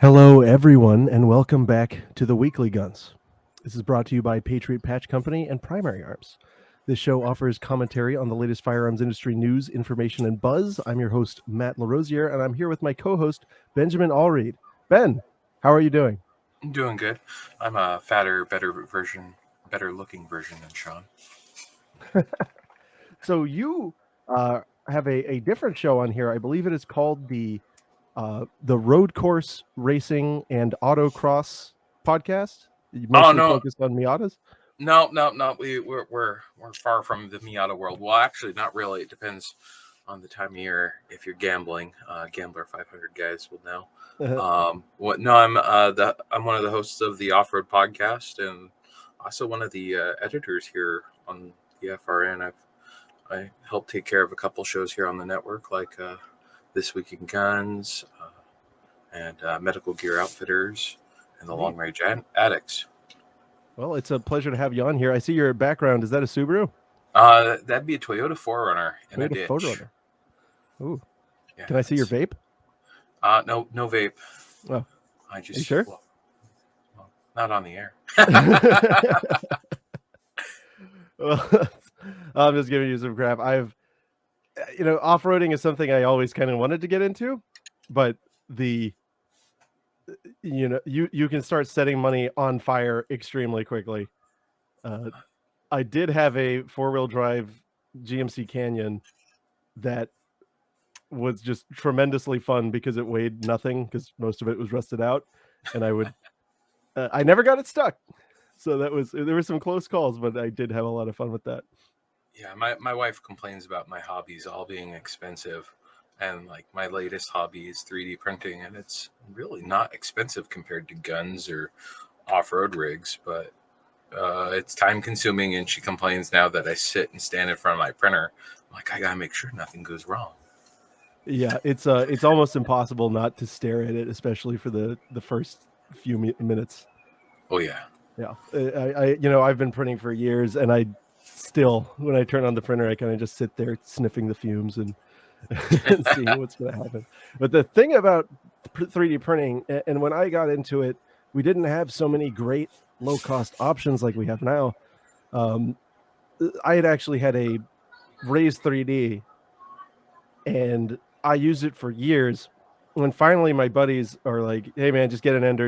Hello, everyone, and welcome back to the Weekly Guns. This is brought to you by Patriot Patch Company and Primary Arms. This show offers commentary on the latest firearms industry news, information, and buzz. I'm your host, Matt LaRosiere, and I'm here with my co-host, Benjamin Allreed. Ben, how are you doing? I'm doing good. I'm a fatter, better looking version than Sean. So you have a different show on here. I believe it is called the Road Course Racing and Autocross podcast. You mostly focused on Miatas. No. We're far from the Miata world. Well, actually, not really. It depends on the time of year. If you're gambling, Gambler 500 guys will know. I'm one of the hosts of the Off Road podcast, and also one of the editors here on the FRN. I help take care of a couple shows here on the network, like This Week in Guns, and Medical Gear Outfitters, and the Long Range Addicts. Well, it's a pleasure to have you on here. I see your background. Is that a Subaru? That'd be a Toyota 4Runner in a ditch. 4Runner. Ooh. Yeah, can I see your vape? No vape. Oh, I just. Are you sure? Well, not on the air. Well, I'm just giving you some crap. Off-roading is something I always kind of wanted to get into, but you can start setting money on fire extremely quickly. I did have a 4-wheel drive GMC Canyon that was just tremendously fun because it weighed nothing because most of it was rusted out, and I never got it stuck. So there were some close calls, but I did have a lot of fun with that. Yeah, my wife complains about my hobbies all being expensive. And like my latest hobby is 3D printing, and it's really not expensive compared to guns or off-road rigs, but it's time consuming. And she complains now that I sit and stand in front of my printer. I'm like, I gotta make sure nothing goes wrong. Yeah, it's almost impossible not to stare at it, especially for the first few minutes. Oh yeah. Yeah, I've been printing for years, and I still, when I turn on the printer, I kind of just sit there sniffing the fumes and seeing what's going to happen. But the thing about 3D printing, and when I got into it, we didn't have so many great low-cost options like we have now. I had actually had a Raise 3D, and I used it for years. When finally my buddies are like, hey man, just get an Ender.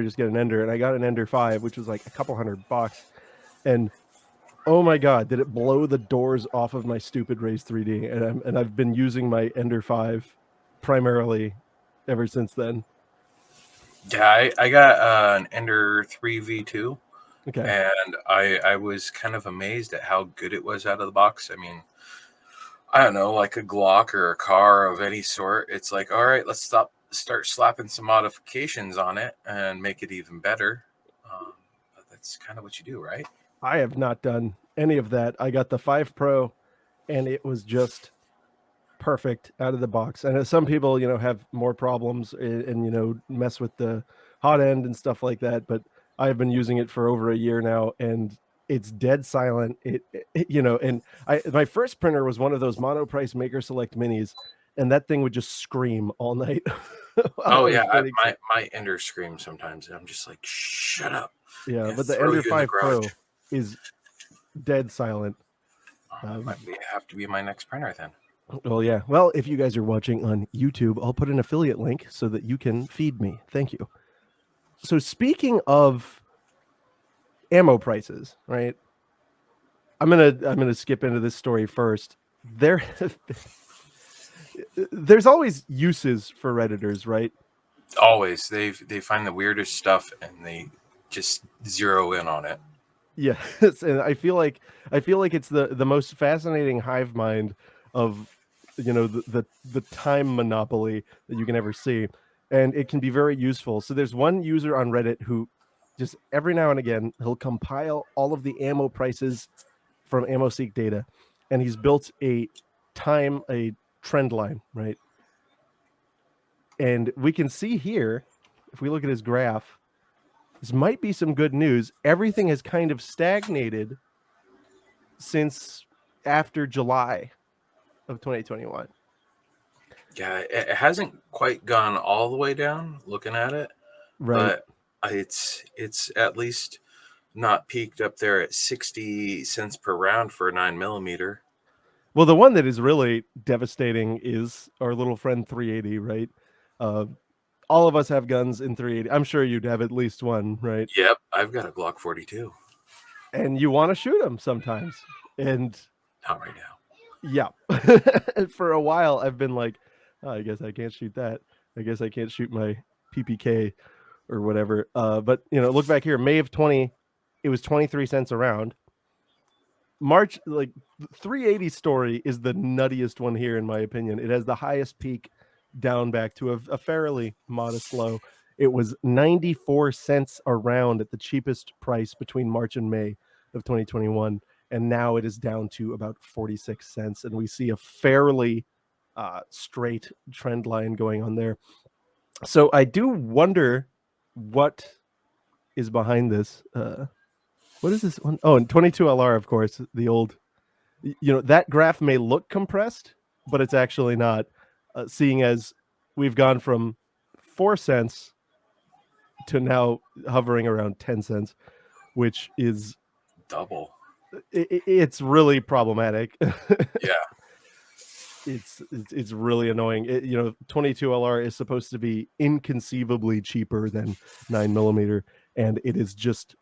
And I got an Ender 5, which was like a couple $100. And oh my God, did it blow the doors off of my stupid Raise 3D. And I've been using my Ender 5 primarily ever since then. Yeah, I got an Ender 3 V2. Okay. And I was kind of amazed at how good it was out of the box. I mean, I don't know, like a Glock or a car of any sort. It's like, all right, let's start slapping some modifications on it and make it even better. But that's kind of what you do, right? I have not done any of that. I got the 5 Pro, and it was just perfect out of the box. And some people, have more problems and mess with the hot end and stuff like that. But I've been using it for over a year now, and it's dead silent. And my first printer was one of those Monoprice Maker Select Minis, and that thing would just scream all night. Oh yeah, my Ender screams sometimes, and I'm just like, shut up. Yeah, but the Ender 5 Pro is dead silent. Might have to be my next printer then. Well, yeah. Well, if you guys are watching on YouTube, I'll put an affiliate link so that you can feed me. Thank you. So speaking of ammo prices, right? I'm gonna skip into this story first. There's always uses for Redditors, right? Always. They find the weirdest stuff and they just zero in on it. Yeah, and I feel like it's the most fascinating hive mind of the time monopoly that you can ever see, and it can be very useful. So there's one user on Reddit who just every now and again he'll compile all of the ammo prices from AmmoSeek data, and he's built a trend line, right? And we can see here, if we look at his graph, this might be some good news. Everything has kind of stagnated since after July of 2021. Yeah, it hasn't quite gone all the way down looking at it, Right. but it's at least not peaked up there at 60 cents per round for a 9mm. Well, the one that is really devastating is our little friend 380, right? Uh, all of us have guns in 380. I'm sure you'd have at least one, right? Yep, I've got a Glock 42. And you want to shoot them sometimes. And Not right now. yeah, for a while I've been like, oh, I guess I can't shoot that. I guess I can't shoot my PPK or whatever. But look back here, May of 20, it was 23 cents a round. March, like 380 story is the nuttiest one here, in my opinion. It has the highest peak down back to a fairly modest low. It was 94 cents a round at the cheapest price between March and May of 2021. And now it is down to about 46 cents. And we see a fairly straight trend line going on there. So I do wonder what is behind this. What is this one? Oh, and 22LR, of course, the old, that graph may look compressed, but it's actually not, seeing as we've gone from 4 cents to now hovering around 10 cents, which is double. It's really problematic. Yeah. It's really annoying. 22LR is supposed to be inconceivably cheaper than 9mm, and it is just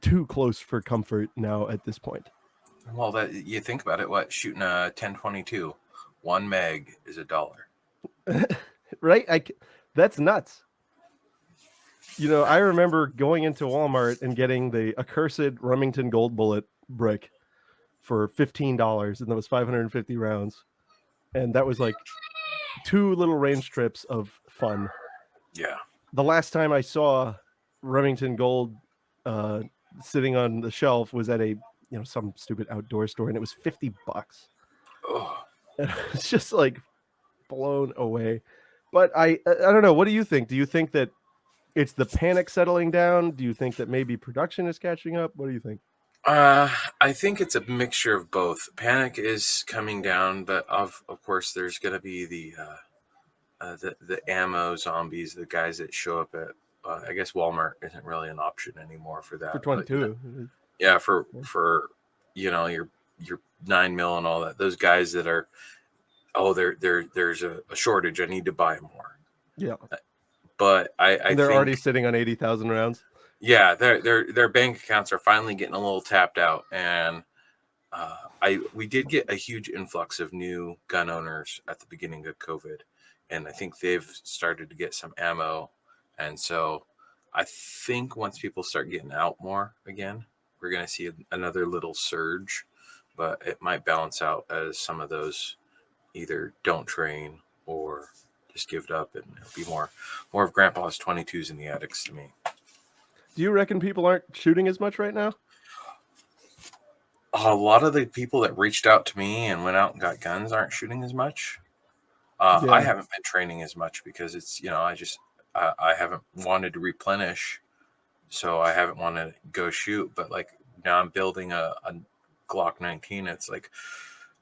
too close for comfort now at this point. Well, that you think about it, what shooting a 1022, 1 meg is $1. Right? That's nuts. I remember going into Walmart and getting the accursed Remington Gold Bullet brick for $15, and that was 550 rounds, and that was like 2 little range trips of fun. Yeah. The last time I saw Remington Gold sitting on the shelf was at a some stupid outdoor store, and it was $50. Oh. And it's just like blown away. But I don't know. What do you think? Do you think that it's the panic settling down? Do you think that maybe production is catching up? What do you think? I think it's a mixture of both. Panic is coming down, but of course there's going to be the ammo zombies, the guys that show up at I guess Walmart isn't really an option anymore for that. For 22. But, yeah, for your 9mm and all that. Those guys that are, there's a shortage. I need to buy more. Yeah. But I they're think, already sitting on 80,000 rounds. Yeah, their bank accounts are finally getting a little tapped out, and we did get a huge influx of new gun owners at the beginning of COVID, and I think they've started to get some ammo, and so I think once people start getting out more again, we're going to see another little surge, but it might balance out as some of those either don't train or just give it up, and it'll be more of Grandpa's 22s in the attics to me. Do you reckon people aren't shooting as much right now? A lot of the people that reached out to me and went out and got guns aren't shooting as much. Yeah. I haven't been training as much because it's, I haven't wanted to replenish, so I haven't wanted to go shoot. But like now I'm building a Glock 19. It's like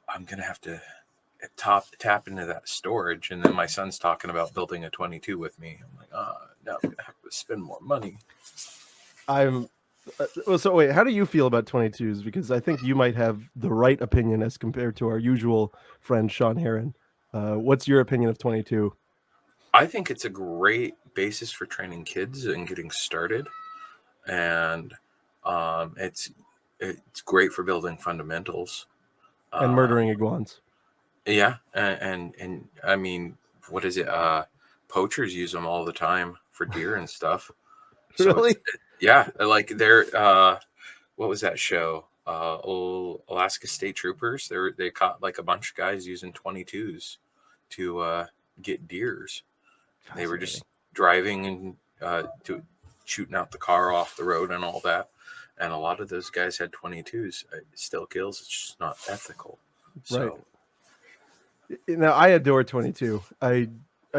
I'm going to have to tap into that storage. And then my son's talking about building a 22 with me. I'm like, now I'm going to have to spend more money. So wait, how do you feel about 22s? Because I think you might have the right opinion as compared to our usual friend Sean Heron. What's your opinion of 22? I think it's a great basis for training kids and getting started, and it's great for building fundamentals and murdering iguanas. Yeah, and I mean, what is it? Poachers use them all the time for deer and stuff. So Really? Yeah, like they're what was that show? Alaska State Troopers. They caught like a bunch of guys using 22s to get deers. They were just driving and to shooting out the car off the road and all that. And a lot of those guys had 22s. It still kills. It's just not ethical. So. Right. Now I adore 22. I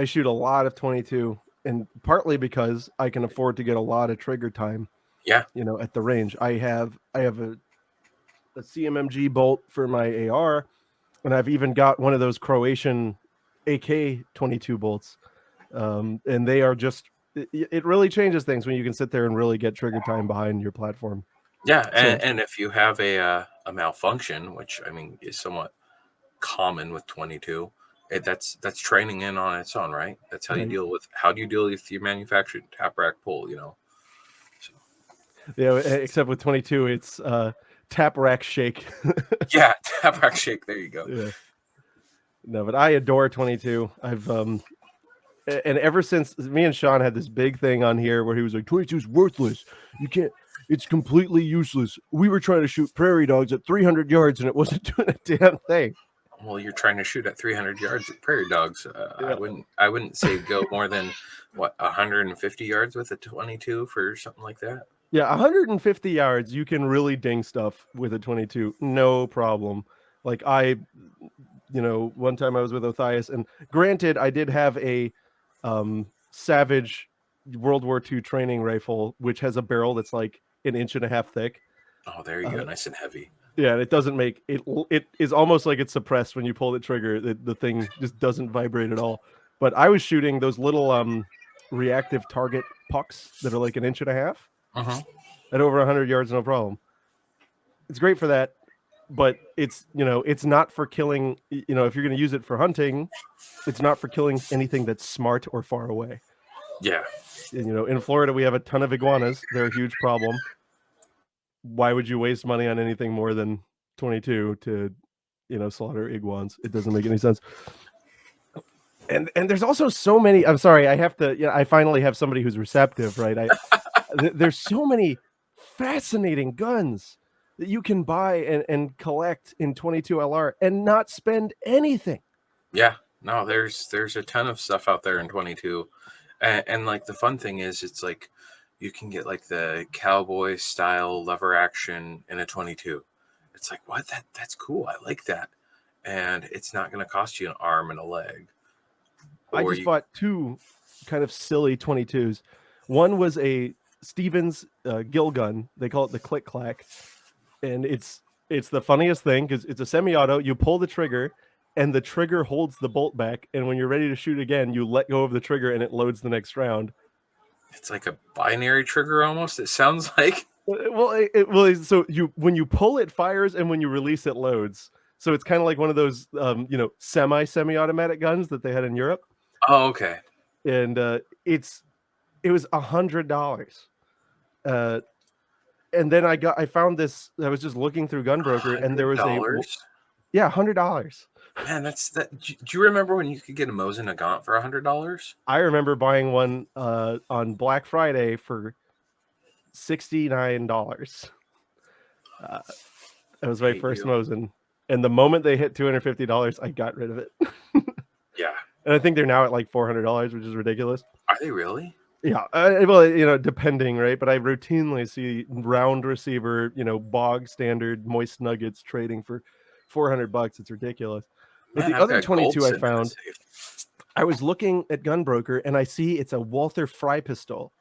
shoot a lot of 22. And partly because I can afford to get a lot of trigger time, yeah, at the range. I have a CMMG bolt for my AR, and I've even got one of those Croatian AK 22 bolts, and they are just it really changes things when you can sit there and really get trigger time behind your platform. Yeah, So and if you have a malfunction, which I mean is somewhat common with 22, that's training in on its own, right? That's how you right. deal with how do you deal with your manufactured tap rack pull, you know? So, Yeah, except with 22, it's tap rack shake. yeah, tap rack shake. There you go. Yeah. No, but I adore 22. I've and ever since me and Sean had this big thing on here where he was like, 22 is worthless. You can't, it's completely useless. We were trying to shoot prairie dogs at 300 yards and it wasn't doing a damn thing. Well, you're trying to shoot at 300 yards at prairie dogs. Yeah. I wouldn't say go more than what 150 yards with a 22 for something like that. Yeah, 150 yards, you can really ding stuff with a 22, no problem. Like one time I was with Othias, and granted, I did have a Savage World War II training rifle, which has a barrel that's like an inch and a half thick. Oh, there you go, nice and heavy. Yeah, and it doesn't make it. It is almost like it's suppressed when you pull the trigger. The thing just doesn't vibrate at all. But I was shooting those little reactive target pucks that are like an inch and a half at over 100 yards, no problem. It's great for that, but it's it's not for killing. If you're going to use it for hunting, it's not for killing anything that's smart or far away. Yeah. And, in Florida we have a ton of iguanas. They're a huge problem. Why would you waste money on anything more than 22 to slaughter iguans? It doesn't make any sense. And there's also so many. I'm sorry, I have to. I finally have somebody who's receptive, right? There's so many fascinating guns that you can buy and collect in 22 LR and not spend anything. Yeah, no, there's a ton of stuff out there in 22, and like the fun thing is, it's like you can get like the cowboy style lever action in a 22. It's like, what? That's cool. I like that, and it's not going to cost you an arm and a leg. I just bought two kind of silly 22s. One was a Stevens gill gun. They call it the Click Clack, and it's the funniest thing because it's a semi-auto. You pull the trigger, and the trigger holds the bolt back. And when you're ready to shoot again, you let go of the trigger, and it loads the next round. It's like a binary trigger almost. It sounds like. Well, so when you pull it fires, and when you release it loads. So it's kind of like one of those semi-automatic guns that they had in Europe. Oh, okay. And it was $100. And then I found this. I was just looking through Gunbroker, and there was $100. Man, that's that. Do you remember when you could get a Mosin Nagant for $100? I remember buying one on Black Friday for $69. That was my first Mosin, and the moment they hit $250, I got rid of it. Yeah, and I think they're now at like $400, which is ridiculous. Are they really? Yeah, well, depending, right? But I routinely see round receiver, bog standard moist nuggets trading for $400. It's ridiculous. But Man, the other 22 I found, I was looking at Gunbroker, and I see it's a Walther Fry pistol.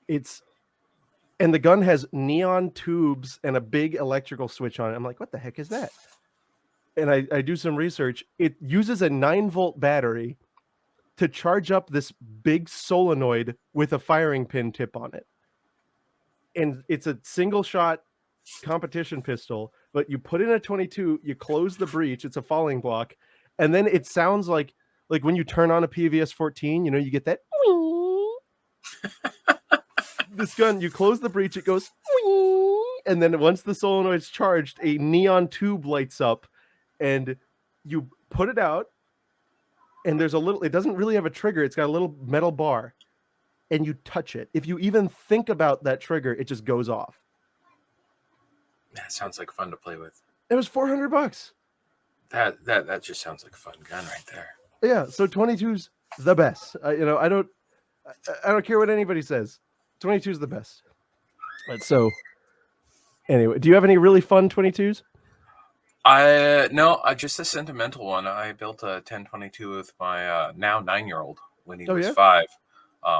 And the gun has neon tubes and a big electrical switch on it. I'm like, what the heck is that? And I do some research. It uses a 9-volt battery to charge up this big solenoid with a firing pin tip on it. And it's a single shot competition pistol, but you put in a 22, you close the breech, it's a falling block, and then it sounds like when you turn on a PVS 14, you get that. This gun, you close the breech, it goes, and then once the solenoid's charged, a neon tube lights up, and you put it out, and there's it doesn't really have a trigger. It's got a little metal bar, and you touch it. If you even think about that trigger, it just goes off. That sounds like fun to play with. It was $400. That just sounds like a fun gun right there. Yeah, so 22's the best. I don't care what anybody says. 22's the best. So anyway, do you have any really fun 22s? No, just a sentimental one. I built a 1022 with my now 9-year-old when he was 5.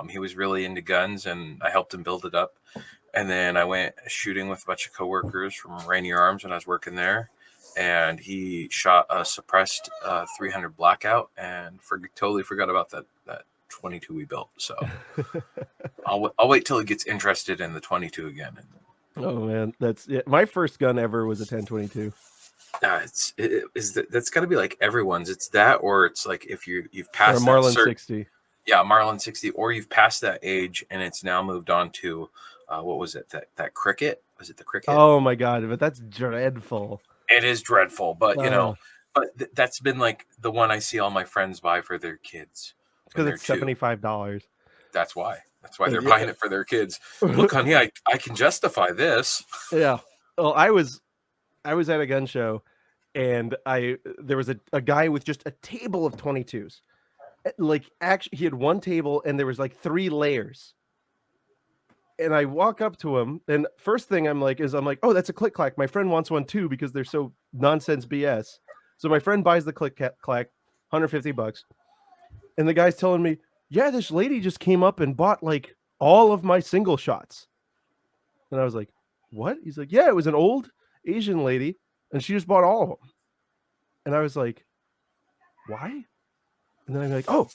He was really into guns, and I helped him build it up. And then I went shooting with a bunch of coworkers from Rainier Arms when I was working there, and he shot a suppressed 300 Blackout and totally forgot about that 22 we built. So I'll wait till he gets interested in the 22 again. Oh man, that's my first gun ever was a 1022. That's got to be like everyone's. It's that, or it's like if you've passed or a Marlin that 60. Yeah, Marlin 60, or you've passed that age and it's now moved on to what was it? That cricket? Was it the cricket? Oh my god, but that's dreadful. It is dreadful, but that's been like the one I see all my friends buy for their kids. Because it's $75. That's why. That's why they're buying it for their kids. Look, honey, I can justify this. Yeah. Well, I was at a gun show, and there was a guy with just a table of 22s. Like, actually, he had one table, and there was like 3 layers. And I walk up to him, and first thing I'm like, oh, that's a click clack. My friend wants one too because they're so nonsense BS. So my friend buys the click clack, $150, and the guy's telling me, yeah, this lady just came up and bought like all of my single shots. And I was like, what? He's like, yeah, it was an old Asian lady, and she just bought all of them. And I was like, why? And then I'm like, oh,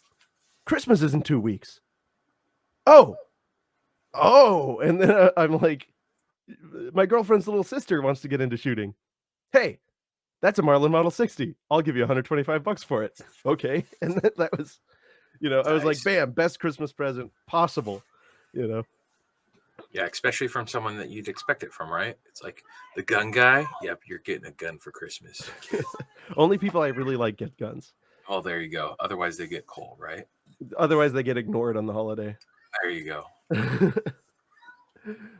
Christmas is in 2 weeks. Oh, and then I'm like, my girlfriend's little sister wants to get into shooting. Hey, that's a Marlin Model 60. I'll give you $125 for it. Okay. And that was, nice. I was like, bam, best Christmas present possible, Yeah, especially from someone that you'd expect it from, right? It's like the gun guy. Yep, you're getting a gun for Christmas. Only people I really like get guns. Oh, there you go. Otherwise, they get cold, right? Otherwise, they get ignored on the holiday. There you go.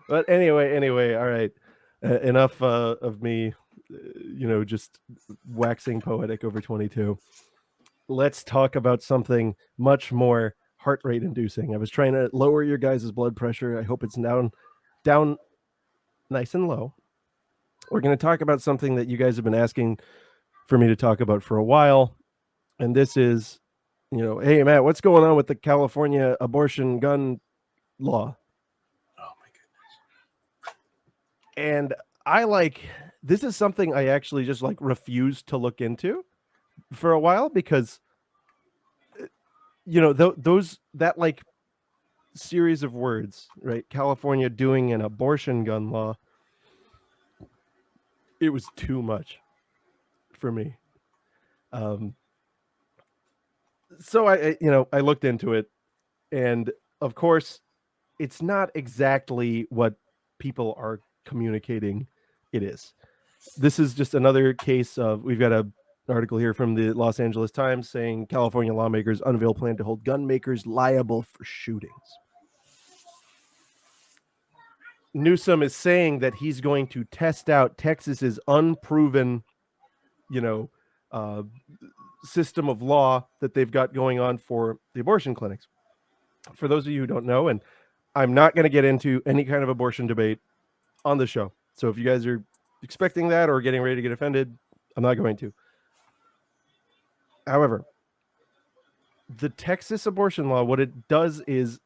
But anyway, all right. Enough of me, just waxing poetic over 22. Let's talk about something much more heart rate inducing. I was trying to lower your guys' blood pressure. I hope it's down nice and low. We're going to talk about something that you guys have been asking for me to talk about for a while. And this is, hey, Matt, what's going on with the California abortion gun law? Oh, my And goodness. this is something I actually just refused to look into for a while because, that series of words, right? California doing an abortion gun law. It was too much for me. So I looked into it, and of course, it's not exactly what people are communicating it is. This is just another case of, we've got an article here from the Los Angeles Times saying California lawmakers unveil plan to hold gun makers liable for shootings. Newsom is saying that he's going to test out Texas's unproven, system of law that they've got going on for the abortion clinics. For those of you who don't know, and I'm not going to get into any kind of abortion debate on the show. So if you guys are expecting that or getting ready to get offended, I'm not going to. However, the Texas abortion law, what it does is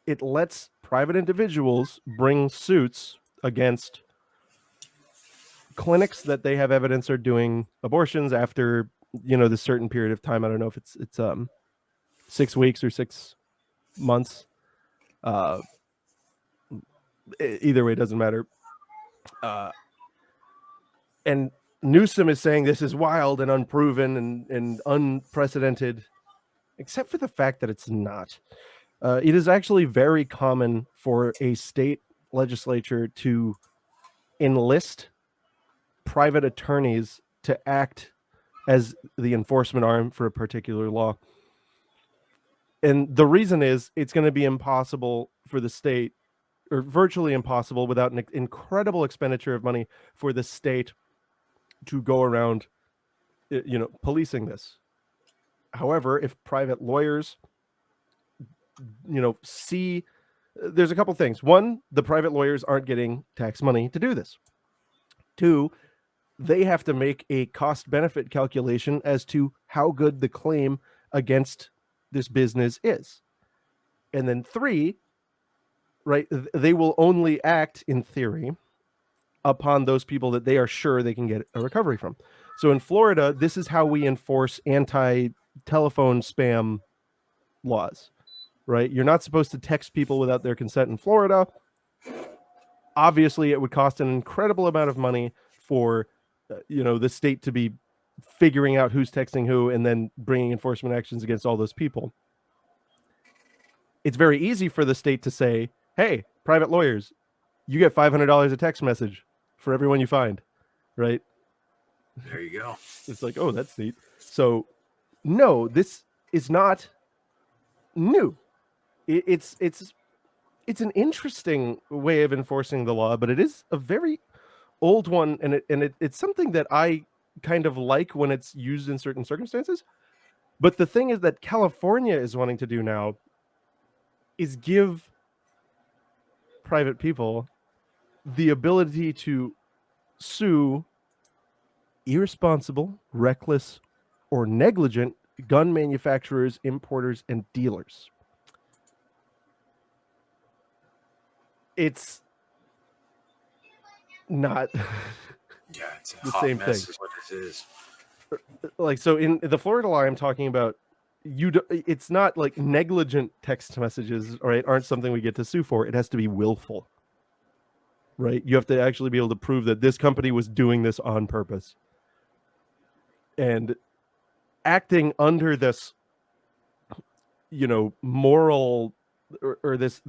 it lets private individuals bring suits against clinics that they have evidence are doing abortions after, this certain period of time. I don't know if it's 6 weeks or 6 months. Either way, it doesn't matter. And Newsom is saying this is wild and unproven and unprecedented, except for the fact that it's not. It is actually very common for a state legislature to enlist private attorneys to act as the enforcement arm for a particular law. And the reason is it's going to be impossible for the state, or virtually impossible without an incredible expenditure of money for the state to go around, policing this. However, if private lawyers, see, there's a couple things. One, the private lawyers aren't getting tax money to do this. 2, they have to make a cost-benefit calculation as to how good the claim against this business is. And then 3, right, they will only act, in theory, upon those people that they are sure they can get a recovery from. So in Florida, this is how we enforce anti-telephone spam laws, right? You're not supposed to text people without their consent in Florida. Obviously, it would cost an incredible amount of money for, the state to be figuring out who's texting who and then bringing enforcement actions against all those people. It's very easy for the state to say, hey, private lawyers, you get $500 a text message for everyone you find, right? There you go. It's like, oh, that's neat. So, no, this is not new. It's an interesting way of enforcing the law, but it is a very old one, and it's something that I kind of like when it's used in certain circumstances. But the thing is that California is wanting to do now is give private people the ability to sue irresponsible, reckless, or negligent gun manufacturers, importers, and dealers. It's not Yeah, it's a the hot same mess thing. is what it is. Like, so in the Florida law I'm talking about, it's not like negligent text messages, right, aren't something we get to sue for. It has to be willful, right? You have to actually be able to prove that this company was doing this on purpose and acting under this, moral or this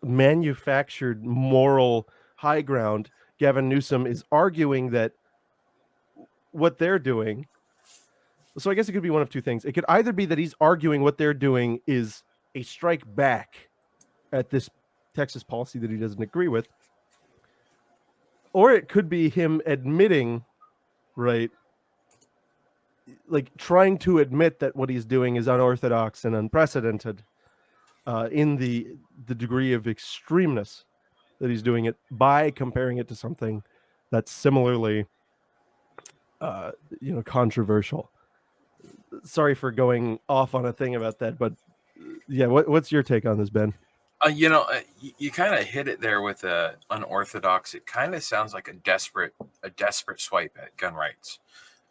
manufactured moral high ground. Gavin Newsom is arguing that what they're doing. So I guess it could be one of two things. It could either be that he's arguing what they're doing is a strike back at this Texas policy that he doesn't agree with, or it could be him admitting, right, like trying to admit that what he's doing is unorthodox and unprecedented in the degree of extremeness that he's doing it by comparing it to something that's similarly controversial. Sorry for going off on a thing about that, but yeah, what's your take on this, Ben? You kind of hit it there with unorthodox. It kind of sounds like a desperate swipe at gun rights.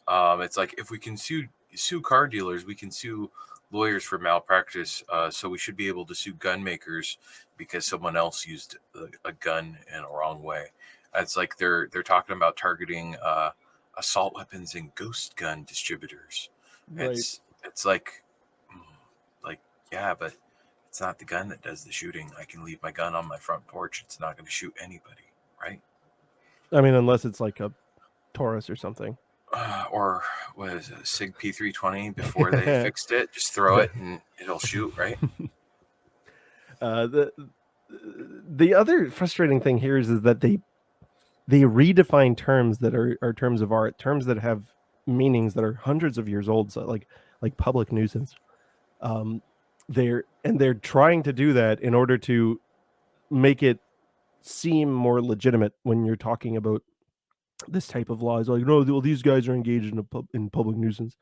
It's like, if we can sue car dealers, we can sue lawyers for malpractice. So we should be able to sue gun makers because someone else used a gun in a wrong way. It's like they're talking about targeting assault weapons and ghost gun distributors. Right. It's like, yeah, but it's not the gun that does the shooting. I can leave my gun on my front porch. It's not going to shoot anybody, right? I mean, unless it's like a Taurus or something. Or what is it, a Sig P320 before they fixed it? Just throw it and it'll shoot, right? The other frustrating thing here is that they redefine terms that are terms of art, terms that have meanings that are hundreds of years old. So like public nuisance. They're trying to do that in order to make it seem more legitimate when you're talking about this type of law. Is like, no, well, these guys are engaged in public nuisance.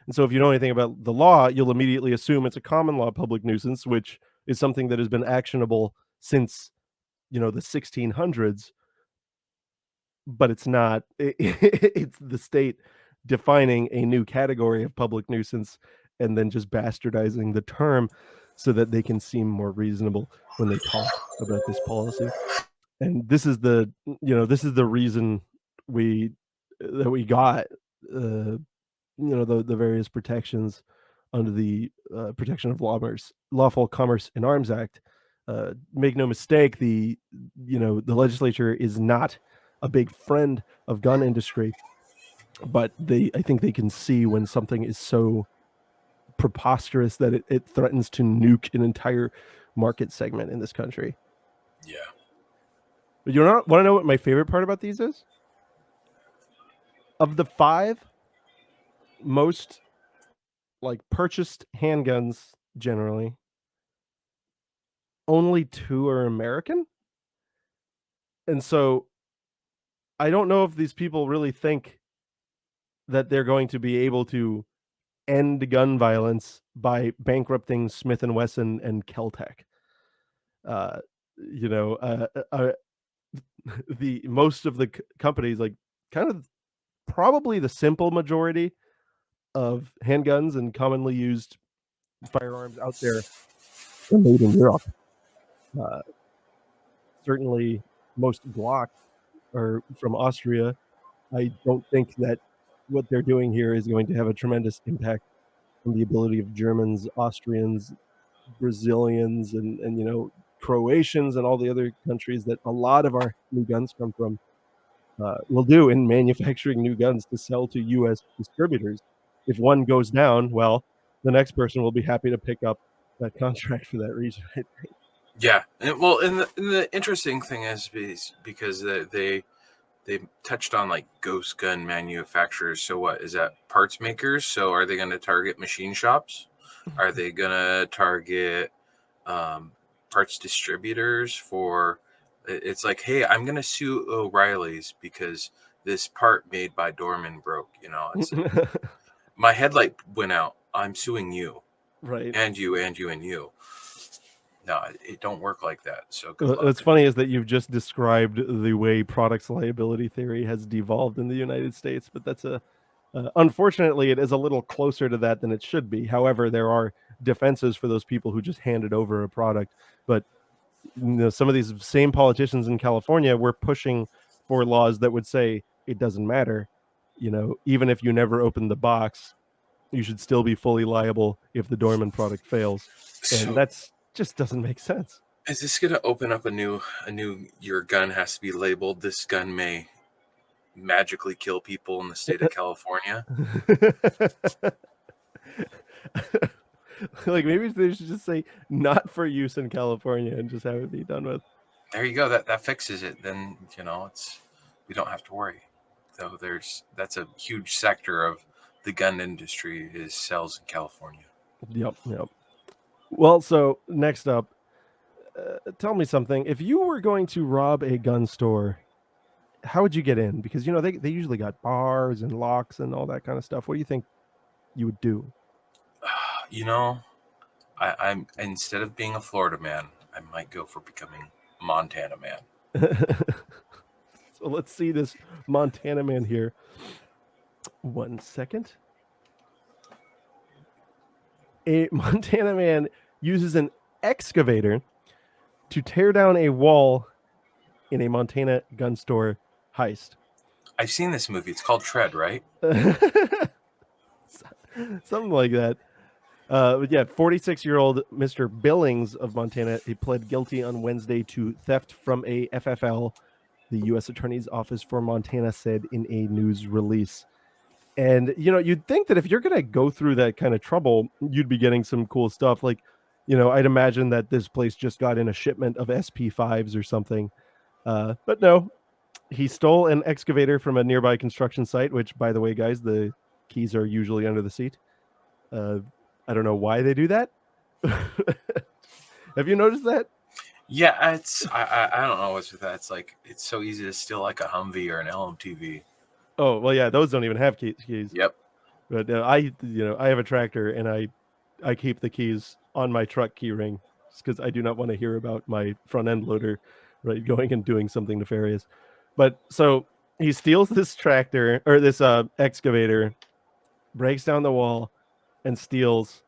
And so if you know anything about the law, you'll immediately assume it's a common law public nuisance, which is something that has been actionable since, the 1600s. But it's not. It's the state defining a new category of public nuisance and then just bastardizing the term so that they can seem more reasonable when they talk about this policy. And this is the reason we got the various protections under the Protection of Lawful Commerce in Arms Act. Make no mistake, the legislature is not a big friend of gun industry, but I think they can see when something is so preposterous that it threatens to nuke an entire market segment in this country. Yeah. But you want to know what my favorite part about these is? Of the 5 most purchased handguns generally, only 2 are American. And so I don't know if these people really think that they're going to be able to end gun violence by bankrupting Smith & Wesson and Keltec. The most of the companies, like kind of probably the simple majority of handguns and commonly used firearms out there are made in Europe. Certainly, most Glocks are from Austria. I don't think that what they're doing here is going to have a tremendous impact on the ability of Germans, Austrians, Brazilians, and Croatians and all the other countries that a lot of our new guns come from will do in manufacturing new guns to sell to U.S. distributors. If one goes down, well, the next person will be happy to pick up that contract for that region. Yeah, and the interesting thing is because they touched on like ghost gun manufacturers. So what is that? Parts makers. So are they going to target machine shops? Are they going to target parts distributors for? It's like, hey, I'm going to sue O'Reilly's because this part made by Dorman broke. It's my headlight went out. I'm suing you, Right. and you, and you, and you. No, it don't work like that. So good luck. What's funny is that you've just described the way products liability theory has devolved in the United States, but that's unfortunately, it is a little closer to that than it should be. However, there are defenses for those people who just handed over a product. But some of these same politicians in California were pushing for laws that would say it doesn't matter. Even if you never open the box, you should still be fully liable if the Dorman product fails. And that's just doesn't make sense. Is this going to open up a new your gun has to be labeled this gun may magically kill people in the state of California? Like maybe they should just say not for use in California and just have it be done with. There you go. That fixes it. Then we don't have to worry. Though that's a huge sector of the gun industry is sells in California. Yep. Well, so next up, tell me something. If you were going to rob a gun store, how would you get in? Because they usually got bars and locks and all that kind of stuff. What do you think you would do? I'm instead of being a Florida man, I might go for becoming a Montana man. So let's see this Montana man here. 1 second. A Montana man uses an excavator to tear down a wall in a Montana gun store heist. I've seen this movie. It's called Tread, right? Something like that. But yeah, 46-year-old Mr. Billings of Montana, he pled guilty on Wednesday to theft from a FFL, the U.S. Attorney's Office for Montana said in a news release. And, you'd think that if you're going to go through that kind of trouble, you'd be getting some cool stuff. Like, I'd imagine that this place just got in a shipment of SP5s or something. But no, he stole an excavator from a nearby construction site, which, by the way, guys, the keys are usually under the seat. I don't know why they do that. Have you noticed that? Yeah, I don't know what's with that. It's like it's so easy to steal like a Humvee or an LMTV. Oh well, yeah, those don't even have keys. Yep. But I have a tractor and I keep the keys on my truck key ring just because I do not want to hear about my front end loader, right, going and doing something nefarious. But so he steals this tractor or this excavator, breaks down the wall, and steals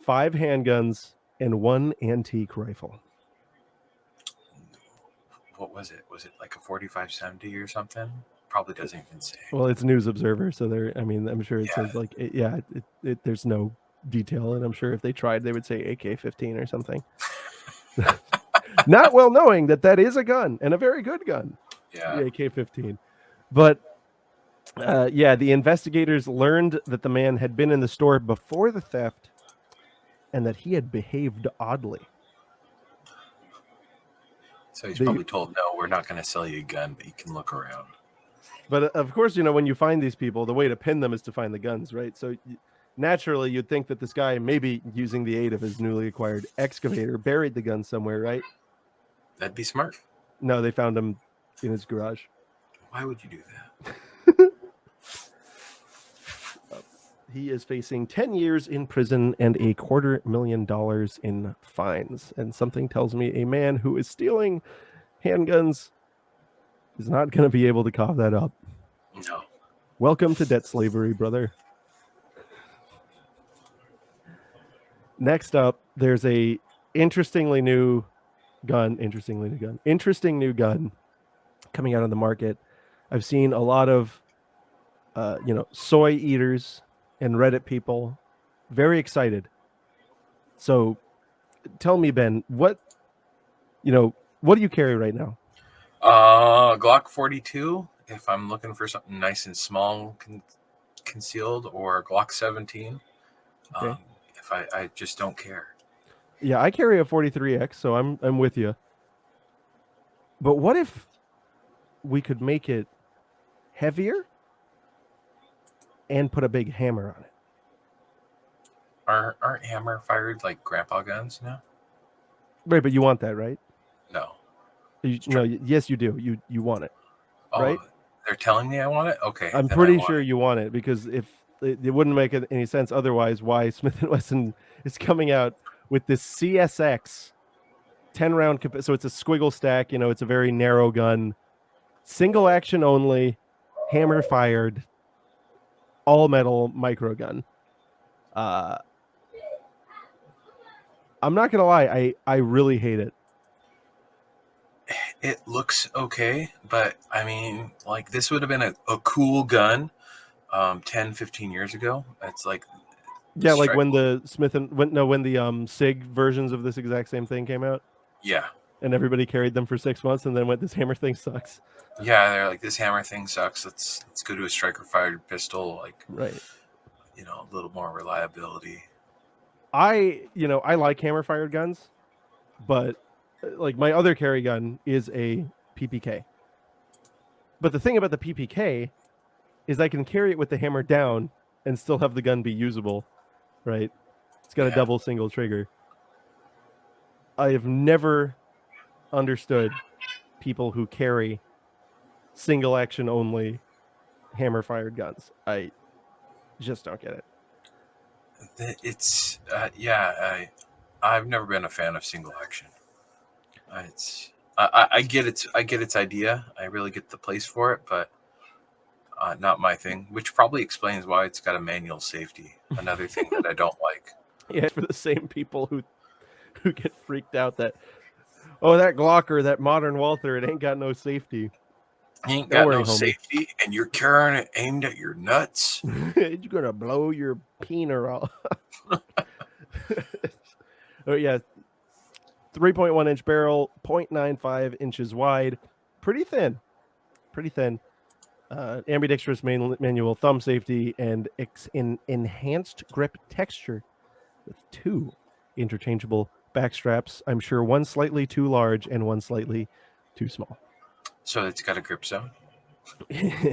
5 handguns and 1 antique rifle. What was it? Was it like a 4570 or something? Probably doesn't even say. Well, it's News Observer, so I'm sure it says like there's no detail, and I'm sure if they tried, they would say AK-15 or something. Not well knowing that is a gun and a very good gun. Yeah, the AK-15. But the investigators learned that the man had been in the store before the theft and that he had behaved oddly. So he's probably told, no, we're not going to sell you a gun, but you can look around. But of course, when you find these people, the way to pin them is to find the guns, right? So naturally, you'd think that this guy, maybe using the aid of his newly acquired excavator, buried the gun somewhere, right? That'd be smart. No, they found him in his garage. Why would you do that? He is facing 10 years in prison and $250,000 in fines. And something tells me a man who is stealing handguns is not going to be able to cough that up. No. Welcome to debt slavery, brother. Next up, there's a interesting new gun coming out on the market. I've seen a lot of soy eaters and Reddit people very excited. So tell me, Ben, what do you carry right now? Glock 42 if I'm looking for something nice and small, concealed, or Glock 17. Okay. If I just don't care. Yeah, I carry a 43X, so I'm with you. But what if we could make it heavier and put a big hammer on it? Aren't hammer fired like grandpa guns now? Right, but you want that, right? No. No, yes, you do. You want it, right? Oh, they're telling me I want it? Okay, I'm then I pretty want sure it. you want it because if it wouldn't make any sense otherwise, why Smith & Wesson is coming out with this CSX 10-round, so it's a squiggle stack, it's a very narrow gun, single action only, hammer fired, all metal micro gun. I'm not gonna lie, I really hate it. It looks okay, but I mean, like, this would have been a cool gun 10, 15 years ago. It's like, Yeah, like when the when the SIG versions of this exact same thing came out. Yeah. And everybody carried them for 6 months and then went, this hammer thing sucks. Yeah, they're like, this hammer thing sucks. Let's go to a striker fired pistol, like, right. A little more reliability. I like hammer fired guns, but like my other carry gun is a PPK. But the thing about the PPK is I can carry it with the hammer down and still have the gun be usable, right? It's got a double single trigger. I have never understood people who carry single action only hammer fired guns. I just don't get it. It's I've never been a fan of single action. I get its idea. I really get the place for it, but not my thing. Which probably explains why it's got a manual safety. Another thing that I don't like. Yeah, for the same people who get freaked out that that Glocker, that modern Walther, it ain't got no safety. Ain't got no safety, and you're carrying it aimed at your nuts. You're gonna blow your peener off. Oh yeah, 3.1 inch barrel, 0.95 inches wide, pretty thin. Ambidextrous manual thumb safety and enhanced grip texture with 2 interchangeable back straps. I'm sure one slightly too large and one slightly too small. So it's got a grip zone. You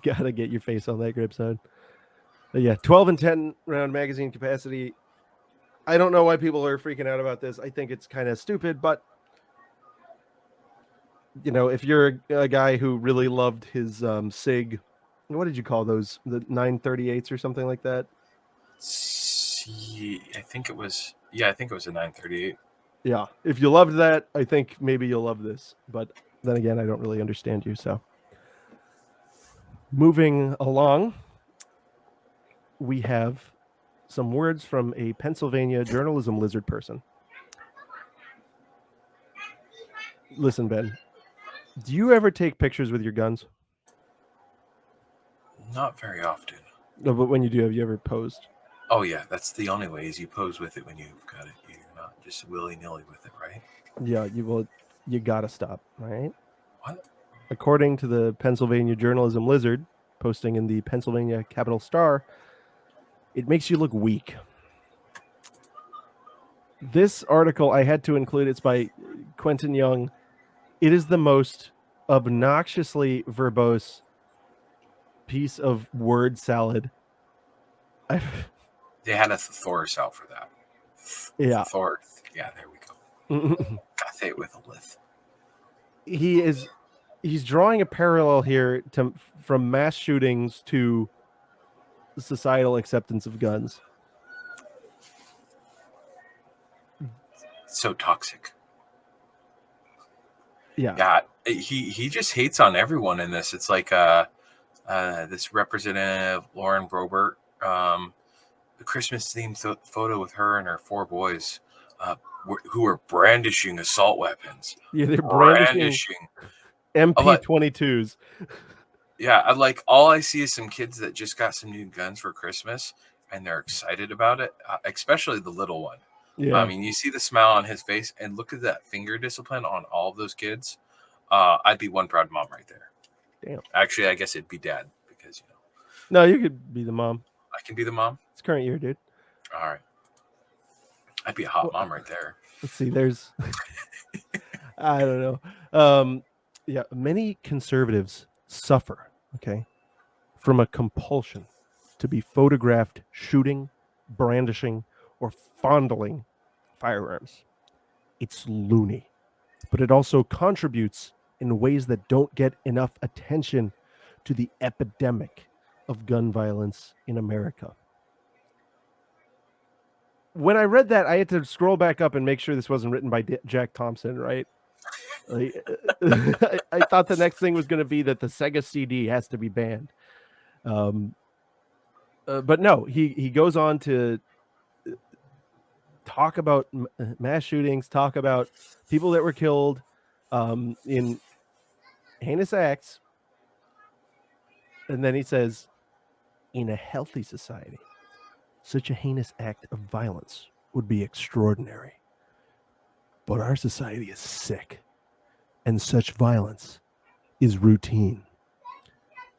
gotta get your face on that grip zone. But yeah, 12 and 10 round magazine capacity. I don't know why people are freaking out about this. I think it's kind of stupid, but if you're a guy who really loved his SIG, what did you call those? The 938s or something like that? I think it was a 938. Yeah. If you loved that, I think maybe you'll love this. But then again, I don't really understand you. So moving along, we have some words from a Pennsylvania journalism lizard person. Listen, Ben, do you ever take pictures with your guns? Not very often. No, but when you do, have you ever posed? Oh yeah, that's the only way is you pose with it when you've got it. You're not just willy-nilly with it, right? Yeah, you gotta stop, right? What? According to the Pennsylvania journalism lizard, posting in the Pennsylvania Capital Star, it makes you look weak. This article I had to include. It's by Quentin Young. It is the most obnoxiously verbose piece of word salad. They had a thesaurus out for that. Yeah. Thesaurus. Yeah, there we go. Gotta say it with a lith. He's drawing a parallel here from mass shootings to societal acceptance of guns. So toxic. Yeah. He just hates on everyone in this. It's like this Representative Lauren Boebert, Christmas themed photo with her and her 4 boys, who are brandishing assault weapons. Yeah, they're brandishing MP22s. Yeah, all I see is some kids that just got some new guns for Christmas, and they're excited about it, especially the little one. Yeah. I mean, you see the smile on his face, and look at that finger discipline on all of those kids. I'd be one proud mom right there. Damn. Actually, I guess it'd be dad because No, you could be the mom. I can be the mom. It's current year, dude. All right, I'd be a hot mom right there. Let's see. There's, I don't know. Yeah, many conservatives suffer, okay, from a compulsion to be photographed shooting, brandishing, or fondling firearms. It's loony, but it also contributes in ways that don't get enough attention to the epidemic of gun violence in America. When I read that, I had to scroll back up and make sure this wasn't written by Jack Thompson, right? Like, I thought the next thing was going to be that the Sega CD has to be banned. But no, he goes on to talk about mass shootings, talk about people that were killed in heinous acts. And then he says, in a healthy society, such a heinous act of violence would be extraordinary. But our society is sick, and such violence is routine.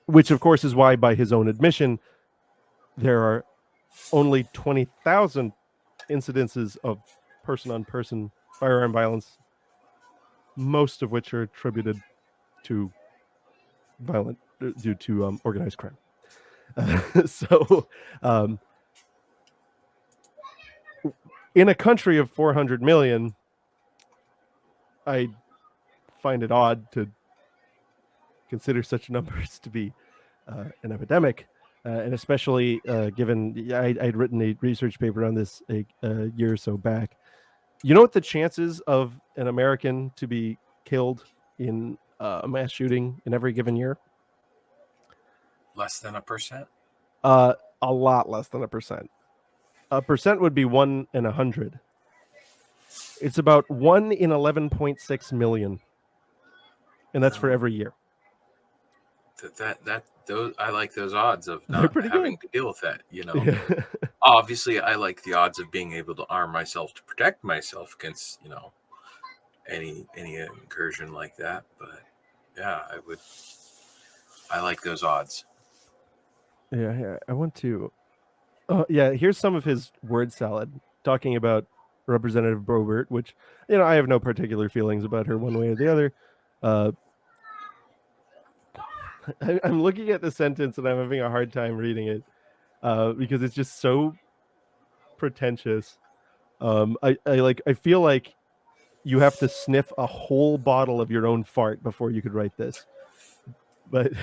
Which, of course, is why, by his own admission, there are only 20,000 incidences of person-on-person firearm violence, most of which are attributed to due to organized crime. So, in a country of 400 million, I find it odd to consider such numbers to be an epidemic, and especially given I'd written a research paper on this a year or so back. You know what the chances of an American to be killed in a mass shooting in every given year? Less than 1%? A lot less than 1%. 1% would be 1 in 100. It's about 1 in 11.6 million, and that's for every year. Those I like those odds of not having to deal with that. Yeah. Obviously, I like the odds of being able to arm myself to protect myself against any incursion like that. But yeah, I like those odds. Yeah, I want to. Yeah, here's some of his word salad talking about Representative Boebert, which I have no particular feelings about her one way or the other. I'm looking at the sentence and I'm having a hard time reading it because it's just so pretentious. I feel like you have to sniff a whole bottle of your own fart before you could write this. But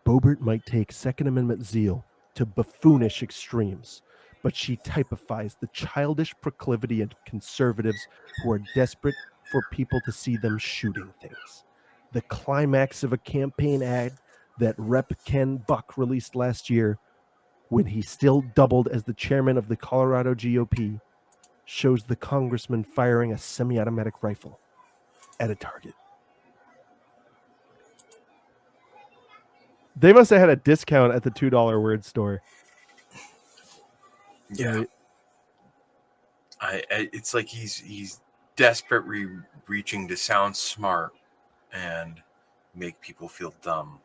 Boebert might take Second Amendment zeal to buffoonish extremes, but she typifies the childish proclivity of conservatives who are desperate for people to see them shooting things. The climax of a campaign ad that Rep. Ken Buck released last year, when he still doubled as the chairman of the Colorado GOP, shows the congressman firing a semi-automatic rifle at a target. They must have had a discount at the $2 word store. Yeah. Right? It's like he's desperately reaching to sound smart and make people feel dumb.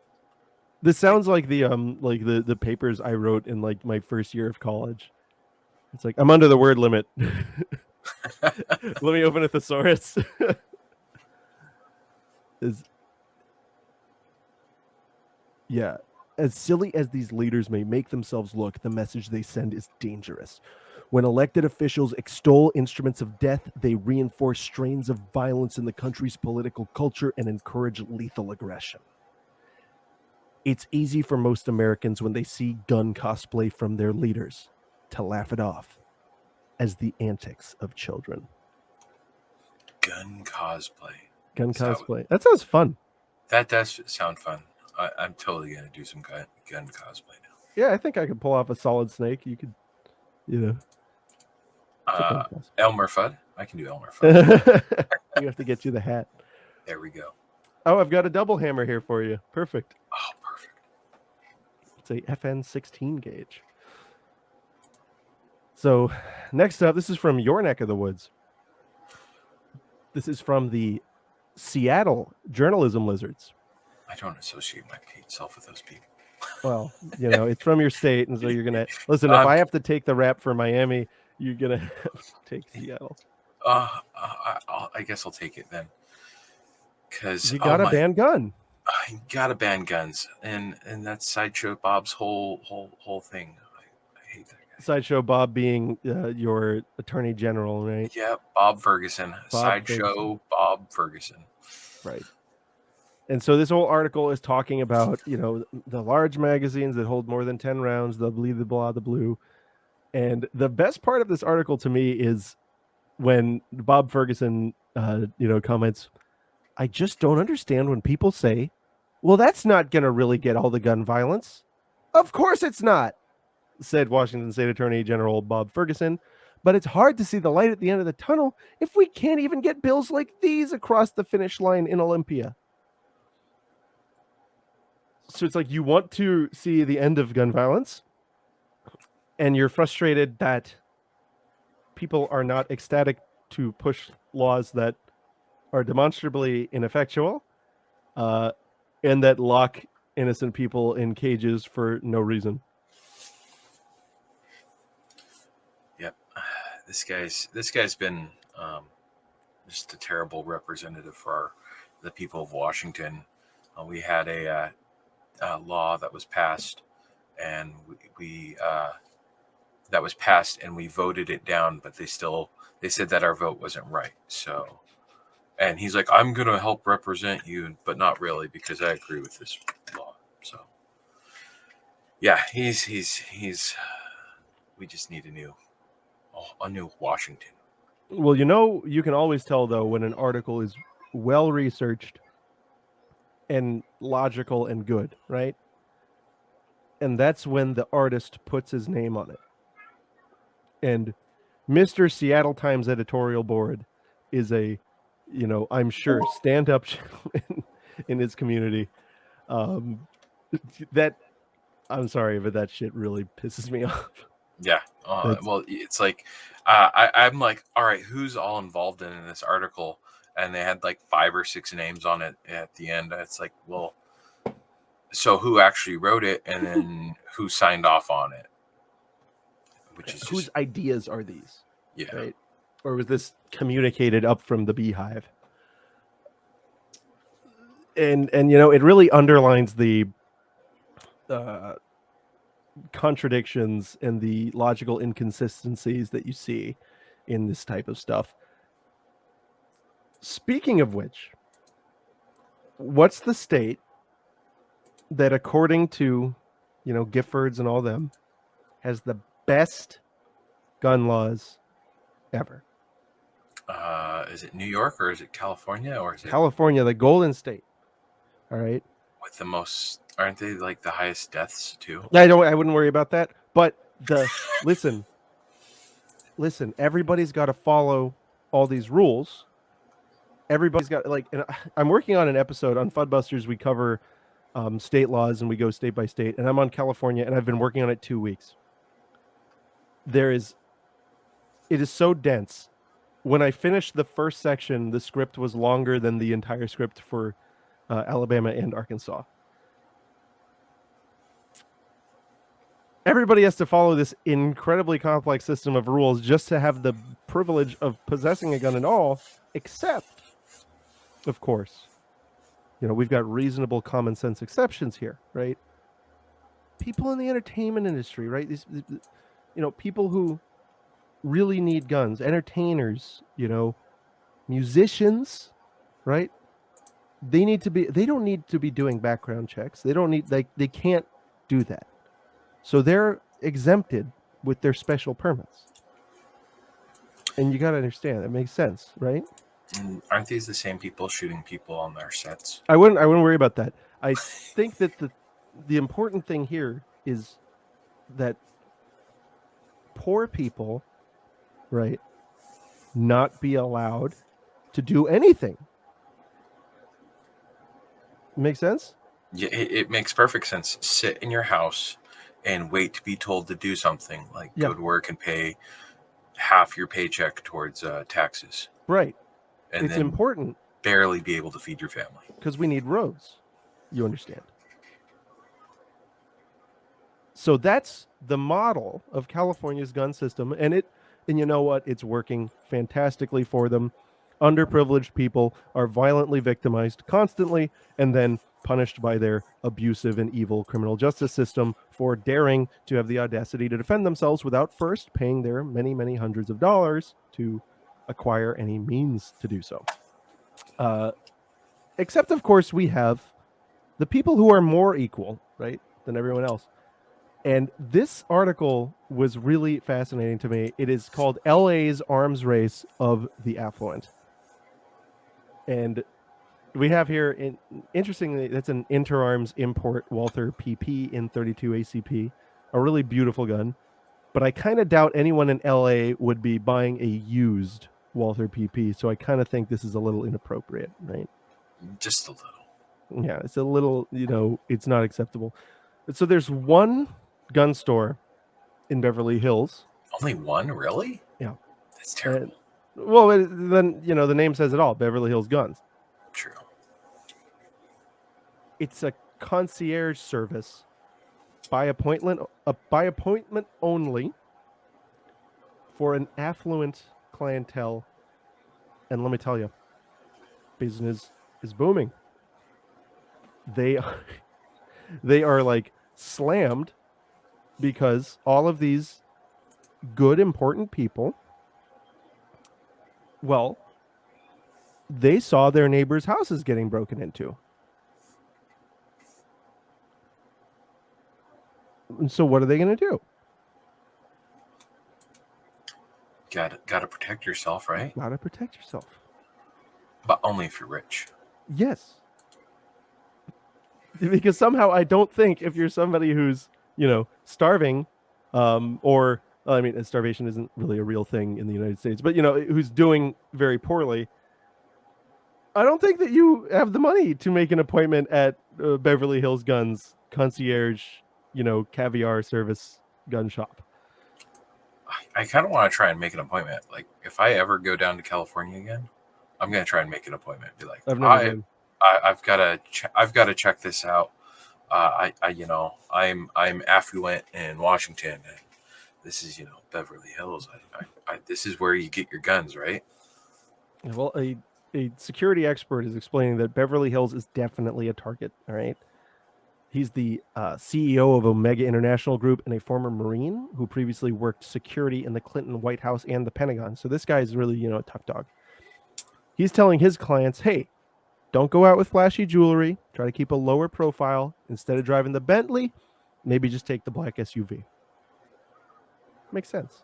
This sounds like the papers I wrote in like my first year of college. It's like, I'm under the word limit. Let me open a thesaurus. Yeah. As silly as these leaders may make themselves look, the message they send is dangerous. When elected officials extol instruments of death, they reinforce strains of violence in the country's political culture and encourage lethal aggression. It's easy for most Americans when they see gun cosplay from their leaders to laugh it off as the antics of children. Gun cosplay. That sounds fun. That does sound fun. I'm totally going to do some gun cosplay now. Yeah, I think I could pull off a solid snake. You could, you know, it's a contest. Elmer Fudd. I can do Elmer Fudd. We have to get you the hat. There we go. Oh, I've got a double hammer here for you. Perfect. Oh, perfect. It's a FN 16 gauge. So, next up, this is from your neck of the woods. This is from the Seattle Journalism Lizards. I don't associate myself with those people. Well, it's from your state, and so you're gonna listen. If I have to take the rap for Miami, you're gonna take Seattle. I guess I'll take it then, because you gotta ban gun. I gotta ban guns, and that's Sideshow Bob's whole thing. I hate that guy. Sideshow Bob being your attorney general, right? Yeah, Bob Ferguson. Sideshow Bob Ferguson. Right. And so this whole article is talking about, the large magazines that hold more than 10 rounds, the blah, the blue. And the best part of this article to me is when Bob Ferguson, comments, I just don't understand when people say, well, that's not going to really get all the gun violence. Of course it's not, said Washington State Attorney General Bob Ferguson. But it's hard to see the light at the end of the tunnel if we can't even get bills like these across the finish line in Olympia. So it's like you want to see the end of gun violence, and you're frustrated that people are not ecstatic to push laws that are demonstrably ineffectual, and that lock innocent people in cages for no reason. Yep, this guy's been just a terrible representative for the people of Washington. We had a law that was passed, and we voted it down, but they said that our vote wasn't right. So, and he's like, I'm going to help represent you, but not really, because I agree with this law. So yeah, he's we just need a new Washington. Well, you can always tell though when an article is well researched and logical and good, right? And that's when the artist puts his name on it. And Mr. Seattle Times editorial board is a, I'm sure, stand-up in his community. That, I'm sorry, but that shit really pisses me off. Yeah. Well, it's like, I'm like, all right, who's all involved in this article? And they had like 5 or 6 names on it at the end. It's like, well, so who actually wrote it, and then who signed off on it? Which is whose ideas are these? Yeah. Right? Or was this communicated up from the beehive? And it really underlines the contradictions and the logical inconsistencies that you see in this type of stuff. Speaking of which, what's the state that, according to, Giffords and all them, has the best gun laws ever? Is it New York, or is it California, or is it California, the Golden State? All right. With the most, aren't they like the highest deaths too? I wouldn't worry about that. But listen, everybody's got to follow all these rules. Everybody's got, and I'm working on an episode on Fudbusters. We cover state laws and we go state by state, and I'm on California, and I've been working on it 2 weeks. It is so dense. When I finished the first section, the script was longer than the entire script for Alabama and Arkansas. Everybody has to follow this incredibly complex system of rules just to have the privilege of possessing a gun at all, except, of course, we've got reasonable common sense exceptions here, right? People in the entertainment industry, right? These people who really need guns, entertainers, musicians, right? They don't need to be doing background checks. They can't do that. So they're exempted with their special permits. And you got to understand, that makes sense, right? And aren't these the same people shooting people on their sets? I wouldn't worry about that. I think that the important thing here is that poor people, right, not be allowed to do anything. Make sense? Yeah, it makes perfect sense. Sit in your house and wait to be told to do something, like Yeah. go to work and pay half your paycheck towards taxes, Right. and It's then important barely be able to feed your family. because we need roads. You understand? So that's the model of California's gun system, and you know what? It's working fantastically for them. Underprivileged people are violently victimized constantly and then punished by their abusive and evil criminal justice system for daring to have the audacity to defend themselves without first paying their many, many hundreds of dollars to acquire any means to do so. Except, of course, we have the people who are more equal, right, than everyone else. And this article was really fascinating to me. It is called LA's Arms Race of the Affluent. And we have here, interestingly, that's an Interarms import Walther PP in 32 ACP, a really beautiful gun. But I kind of doubt anyone in LA would be buying a used Walther PP. So I kind of think this is a little inappropriate, right? Just a little. Yeah, it's a little, it's not acceptable. So there's one gun store in Beverly Hills. Only one, really? Yeah. That's terrible. Well, then, the name says it all, Beverly Hills Guns. True. It's a concierge service by appointment only for an affluent clientele. And let me tell you, business is booming. They are like slammed because all of these good, important people, well, they saw their neighbors' houses getting broken into. And so what are they going to do? Gotta protect yourself, right? Gotta protect yourself. But only if you're rich. Yes. Because somehow I don't think if you're somebody who's, starving, or, I mean, starvation isn't really a real thing in the United States, but, who's doing very poorly, I don't think that you have the money to make an appointment at Beverly Hills Guns concierge, caviar service gun shop. I kind of want to try and make an appointment. Like, if I ever go down to California again, I'm gonna try and make an appointment. Be like, I've got to check this out. I'm affluent in Washington, and this is Beverly Hills. This is where you get your guns, right? Well, a security expert is explaining that Beverly Hills is definitely a target. All right. He's the CEO of Omega International Group and a former Marine who previously worked security in the Clinton White House and the Pentagon. So this guy is really, a tough dog. He's telling his clients, hey, don't go out with flashy jewelry. Try to keep a lower profile. Instead of driving the Bentley, maybe just take the black SUV. Makes sense.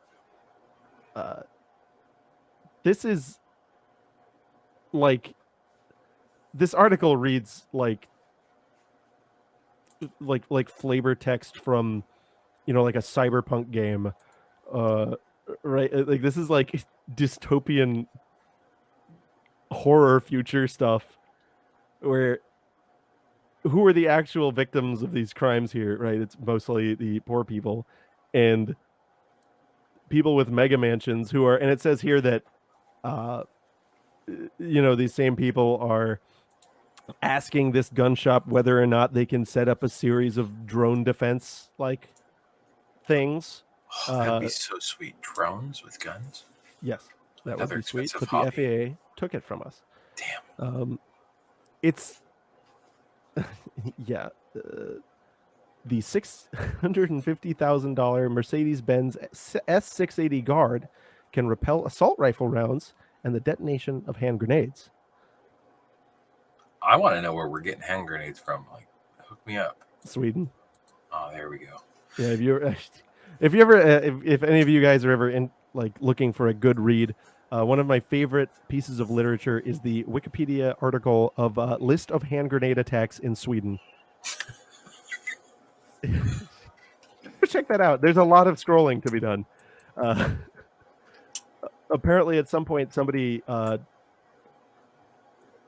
This is like, this article reads like flavor text from, like a cyberpunk game, right? Like this is like dystopian horror future stuff where who are the actual victims of these crimes here, right? It's mostly the poor people and people with mega mansions who are, and it says here that, these same people are asking this gun shop whether or not they can set up a series of drone defense like things. Oh, that'd be so sweet. Drones with guns. Yes, that Another would be sweet. But hobby. the FAA took it from us. Damn. It's yeah. The $650,000 Mercedes-Benz S680 Guard can repel assault rifle rounds and the detonation of hand grenades. I want to know where we're getting hand grenades from. Like, hook me up. Sweden. Oh, there we go. Yeah, if any of you guys are ever looking for a good read, one of my favorite pieces of literature is the Wikipedia article of list of hand grenade attacks in Sweden. check that out. There's a lot of scrolling to be done. Apparently, at some point, somebody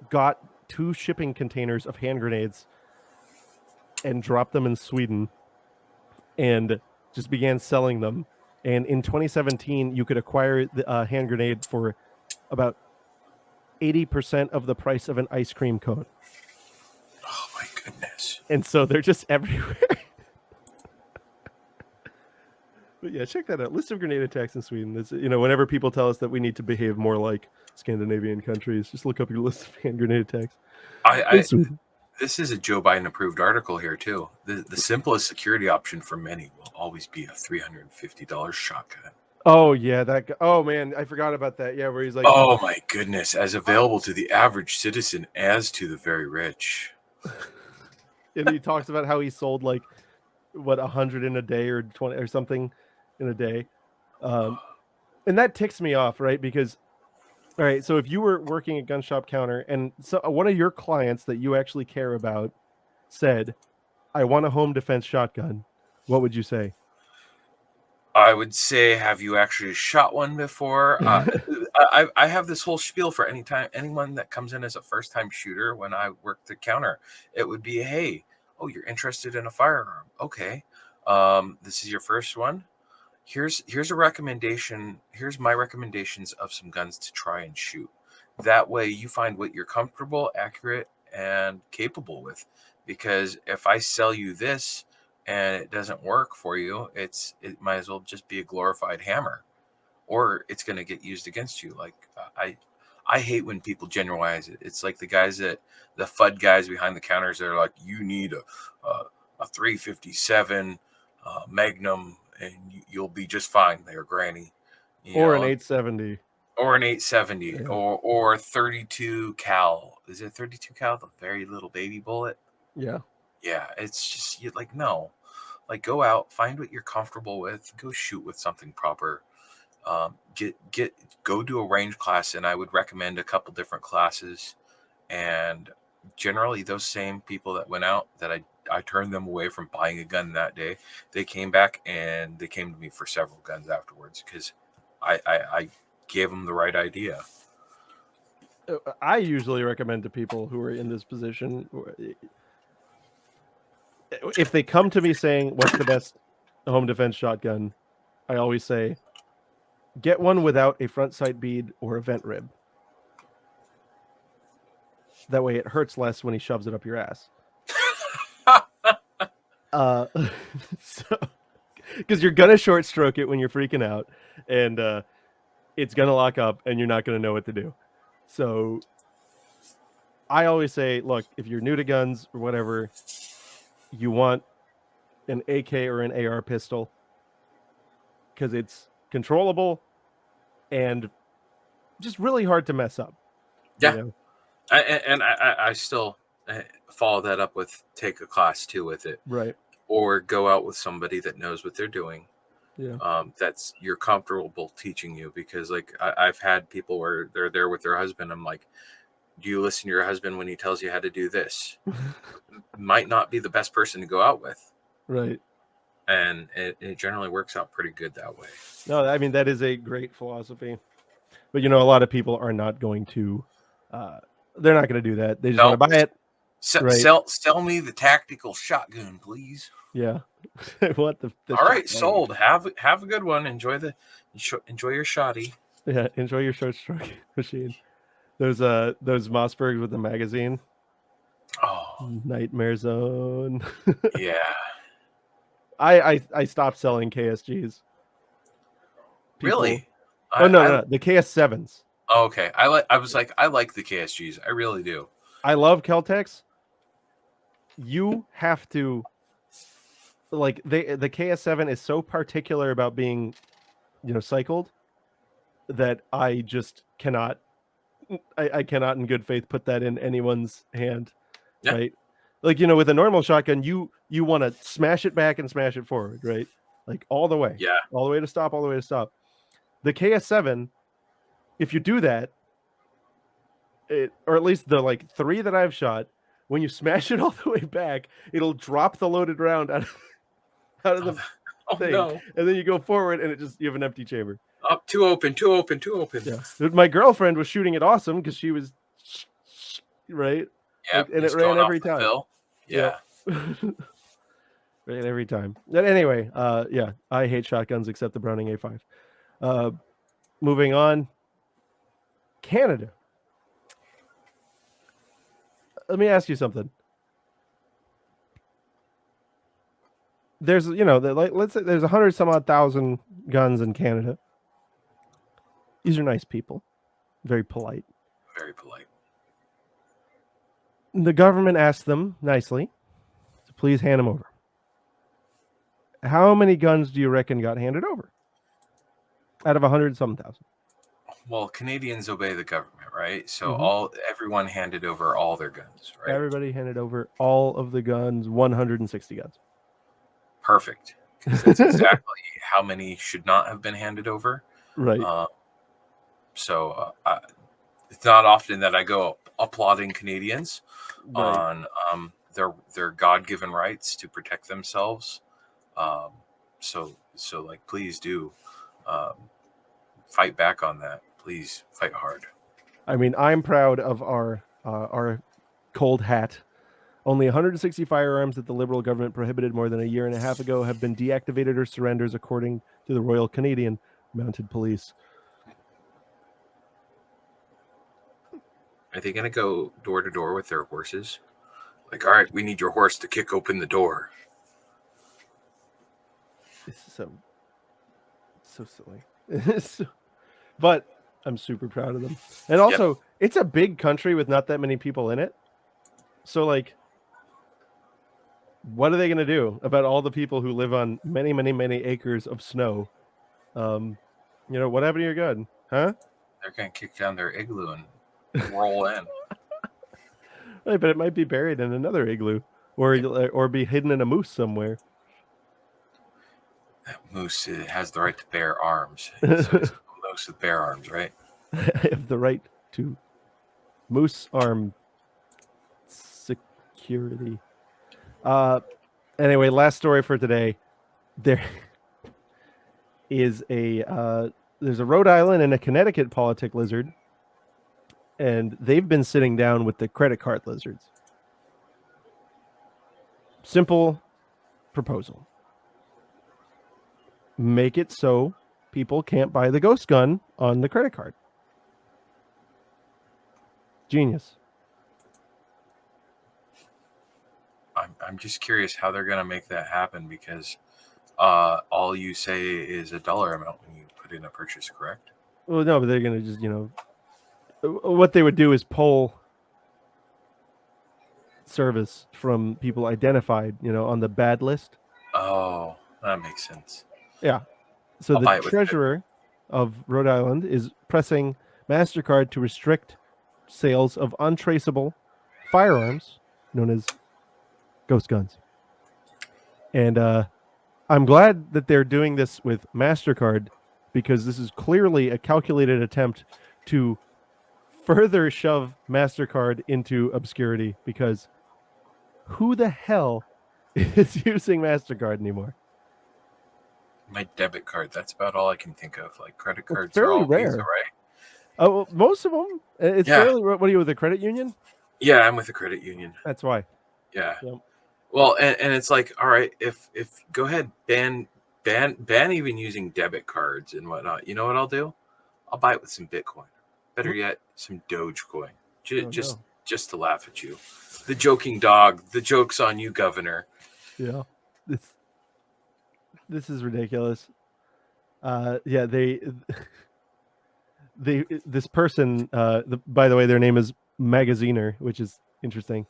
got 2 shipping containers of hand grenades and dropped them in Sweden and just began selling them. And in 2017, you could acquire the hand grenade for about 80% of the price of an ice cream cone. Oh my goodness. And so they're just everywhere. But yeah, check that out. List of grenade attacks in Sweden. This, whenever people tell us that we need to behave more like Scandinavian countries, just look up your list of hand grenade attacks. This is a Joe Biden approved article here too. The simplest security option for many will always be a $350 shotgun. Oh yeah, oh man, I forgot about that. Yeah, where he's like, oh my goodness, as available to the average citizen as to the very rich. And he talks about how he sold like 100 in a day or 20 or something in a day. And that ticks me off, right? Because all right, so if you were working a gun shop counter and so one of your clients that you actually care about said, I want a home defense shotgun, what would you say? I would say, have you actually shot one before? I have this whole spiel for anyone that comes in as a first-time shooter when I work the counter. It would be, hey, oh, you're interested in a firearm. Okay. This is your first one. Here's a recommendation. Here's my recommendations of some guns to try and shoot. That way you find what you're comfortable, accurate, and capable with. Because if I sell you this and it doesn't work for you, it might as well just be a glorified hammer, or it's going to get used against you. Like I hate when people generalize it. It's like the FUD guys behind the counters that are like, you need a 357 Magnum and you'll be just fine there, Granny. Or an 870. Or an 870, Yeah. or 32 cal. Is it 32 cal? The very little baby bullet. Yeah. Yeah, it's just no. Like, go out, find what you're comfortable with, go shoot with something proper. Go do a range class, and I would recommend a couple different classes. And generally, those same people that went out that I turned them away from buying a gun that day, they came back and they came to me for several guns afterwards because I gave them the right idea. I usually recommend to people who are in this position, if they come to me saying, what's the best home defense shotgun? I always say, get one without a front sight bead or a vent rib. That way it hurts less when he shoves it up your ass. Because you're going to short stroke it when you're freaking out, and it's going to lock up, and you're not going to know what to do. So I always say, look, if you're new to guns or whatever, you want an AK or an AR pistol because it's controllable and just really hard to mess up. Yeah. I still follow that up with take a class too with it. Right. Or go out with somebody that knows what they're doing. Yeah. That's you're comfortable teaching you, because like I've had people where they're there with their husband. I'm like, do you listen to your husband when he tells you how to do this? Might not be the best person to go out with. Right. And it generally works out pretty good that way. No, I mean, that is a great philosophy. But, a lot of people are not going to, they're not going to do that. They just want to buy it. Sell me the tactical shotgun, please. Yeah. What the all right, sold. Have a good one. Enjoy your shoddy. Yeah, enjoy your short stroke machine. Those Mossbergs with the magazine. Oh, Nightmare Zone. Yeah. I stopped selling KSGs. Really? No, the KS7s. Oh, okay. I like the KSGs. I really do. I love Kel-Tecs. You have to the KS7 is so particular about being, cycled that I just cannot. I cannot in good faith put that in anyone's hand. Yeah. Right? Like, with a normal shotgun, you want to smash it back and smash it forward, right? Like all the way. Yeah. All the way to stop, all the way to stop. The KS7, if you do that, or at least the 3 that I've shot, when you smash it all the way back, it'll drop the loaded round out of Oh thing, no! and then you go forward, and you have an empty chamber. Oh, too open, too open, too open. Yeah, my girlfriend was shooting it awesome because she was right, Yep, and it just ran going off every the time. fill. Yeah. Yep. Right every time. But anyway, yeah, I hate shotguns except the Browning A5. Moving on, Canada. Let me ask you something. There's, let's say there's 100 some odd thousand guns in Canada. These are nice people, very polite. Very polite. The government asked them nicely to please hand them over. How many guns do you reckon got handed over out of 100 some thousand? Well, Canadians obey the government, right? So everyone handed over all their guns, right? Everybody handed over all of the guns, 160 guns. Perfect. Because that's exactly how many should not have been handed over. Right. So it's not often that I go applauding Canadians Right. on their God-given rights to protect themselves. So like, please do fight back on that. Please fight hard. I mean, I'm proud of our cold hat. Only 160 firearms that the Liberal government prohibited more than a year and a half ago have been deactivated or surrenders, according to the Royal Canadian Mounted Police. Are they going to go door to door with their horses? Like, all right, we need your horse to kick open the door. This is so silly. But I'm super proud of them. And also, it's a big country with not that many people in it. So, like, what are they going to do about all the people who live on many, many, many acres of snow? What happened to your gun? Huh? They're going to kick down their igloo and roll in. Right, but it might be buried in another igloo or be hidden in a moose somewhere. That moose has the right to bear arms. It's a moose with bare arms, right? I have the right to moose arm security. Anyway, last story for today. There is there's a Rhode Island and a Connecticut Politick lizard, and they've been sitting down with the credit card lizards. Simple proposal. Make it so people can't buy the ghost gun on the credit card. Genius. I'm just curious how they're going to make that happen, because all you say is a dollar amount when you put in a purchase, correct? Well, no, but they're going to just, what they would do is pull service from people identified, on the bad list. Oh, that makes sense. Yeah. So the treasurer of Rhode Island is pressing MasterCard to restrict sales of untraceable firearms known as ghost guns. And I'm glad that they're doing this with MasterCard, because this is clearly a calculated attempt to further shove MasterCard into obscurity, because who the hell is using MasterCard anymore? My debit card. That's about all I can think of. Like, credit cards it's fairly are all rare. Visa, right? Oh, well, most of them. It's fairly. What are you with a credit union? Yeah, I'm with a credit union. That's why. Yeah. Yep. Well, and it's like, all right, if go ahead, ban even using debit cards and whatnot. You know what I'll do? I'll buy it with some Bitcoin. Better yet, some Dogecoin. Just to laugh at you. The joking dog. The joke's on you, Governor. Yeah. This is ridiculous. Yeah, this person, by the way, their name is Magaziner, which is interesting.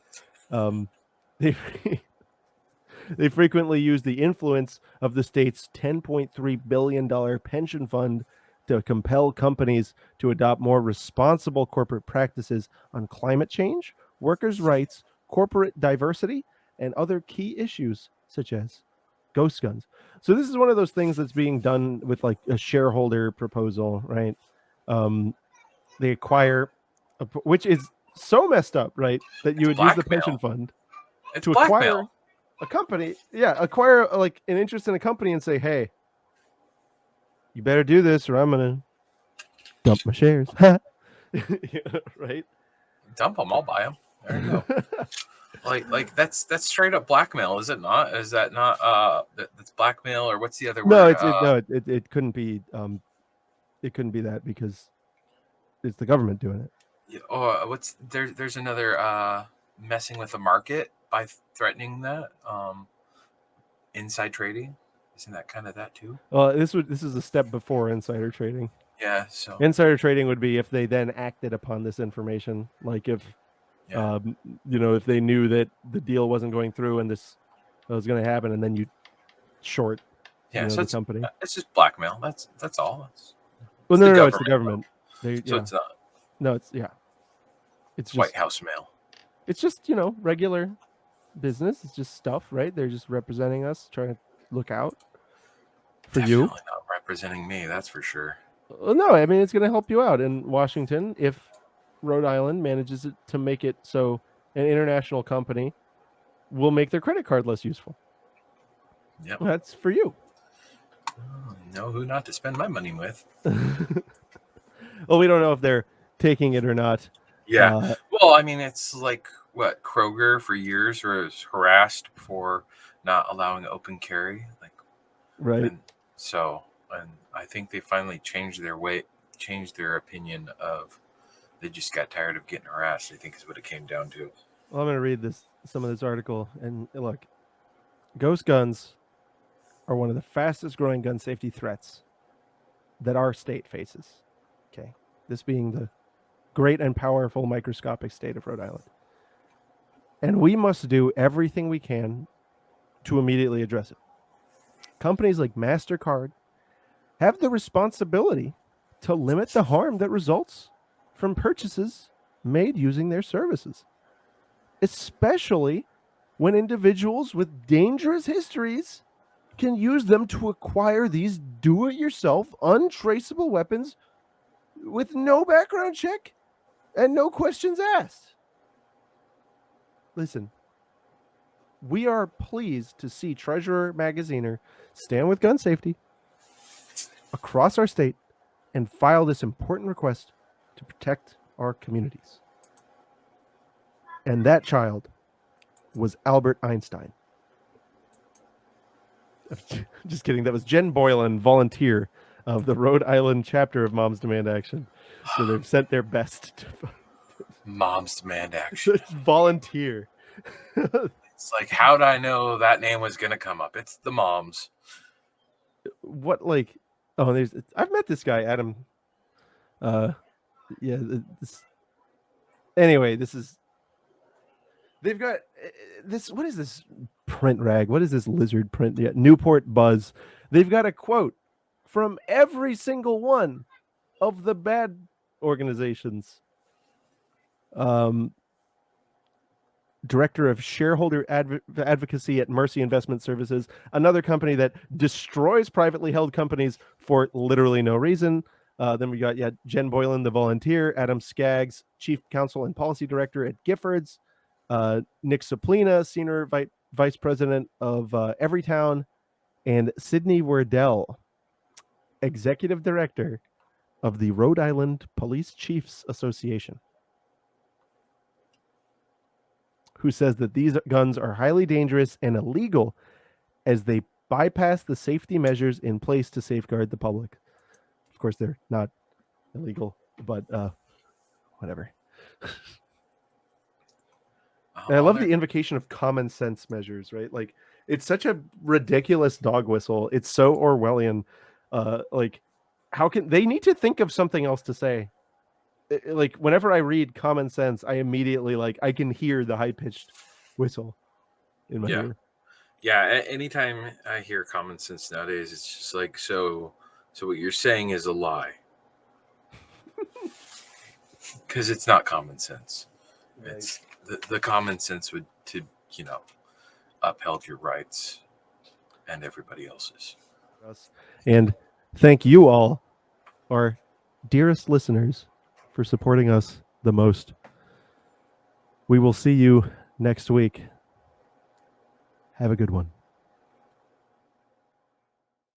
They frequently use the influence of the state's $10.3 billion pension fund to compel companies to adopt more responsible corporate practices on climate change, workers' rights, corporate diversity, and other key issues such as ghost guns. So this is one of those things that's being done with like a shareholder proposal, right? They acquire, which is so messed up, right? That you would use the pension fund to acquire a company, acquire like an interest in a company and say, hey, you better do this or I'm gonna dump my shares. Right? Dump them, I'll buy them. There you go. Like that's straight up blackmail, is it not? Is that not that's blackmail, or what's the other No, word? it couldn't be that because it's the government doing it. Oh, what's there's another messing with the market by threatening that inside trading. Isn't that kind of that too? Well, this is a step before insider trading. Yeah, so Insider trading would be if they then acted upon this information, like if if they knew that the deal wasn't going through and this was going to happen, and then you short so the company. It's just blackmail. That's all. It's no, it's the government. So it's not. No, it's it's just White House mail. It's just regular business. It's just stuff, right? They're just representing us, trying to look out for Definitely you. Not representing me, that's for sure. No, I mean it's going to help you out in Washington if Rhode Island manages to make it so an international company will make their credit card less useful. Yep. That's for you. Know who not to spend my money with. Well, we don't know if they're taking it or not. Yeah. Well, I mean, it's like what Kroger for years was harassed for not allowing open carry, like right. And I think they finally changed their opinion of. They just got tired of getting harassed, I think is what it came down to. Well, I'm going to read some of this article, and look, ghost guns are one of the fastest growing gun safety threats that our state faces. Okay. This being the great and powerful microscopic state of Rhode Island. And we must do everything we can to immediately address it. Companies like MasterCard have the responsibility to limit the harm that results from purchases made using their services, especially when individuals with dangerous histories can use them to acquire these do-it-yourself, untraceable weapons with no background check and no questions asked. Listen, we are pleased to see Treasurer Magaziner stand with gun safety across our state and file this important request to protect our communities. And that child was Albert Einstein. Just kidding. That was Jen Boylan, volunteer of the Rhode Island chapter of Moms Demand Action. So they've sent their best to Moms Demand Action. Volunteer. It's like, how'd I know that name was going to come up? It's the moms. What, I've met this guy, Adam. Anyway, they've got this. What is this print rag? What is this lizard print? Yeah, Newport Buzz. They've got a quote from every single one of the bad organizations. Director of Shareholder Advocacy at Mercy Investment Services, another company that destroys privately held companies for literally no reason. Then we got Jen Boylan, the volunteer, Adam Skaggs, Chief Counsel and Policy Director at Giffords, Nick Suplina, Senior Vice President of Everytown, and Sydney Wardell, Executive Director of the Rhode Island Police Chiefs Association, who says that these guns are highly dangerous and illegal as they bypass the safety measures in place to safeguard the public. Of course, they're not illegal, but whatever. And I love the invocation of common sense measures, right? Like, it's such a ridiculous dog whistle. It's so Orwellian. How can they need to think of something else to say? Like, whenever I read common sense, I immediately I can hear the high-pitched whistle in my ear. Yeah, anytime I hear common sense nowadays, it's just like, so what you're saying is a lie. Because it's not common sense. Right. It's the common sense would upheld your rights and everybody else's. And thank you all, our dearest listeners, for supporting us the most. We will see you next week. Have a good one.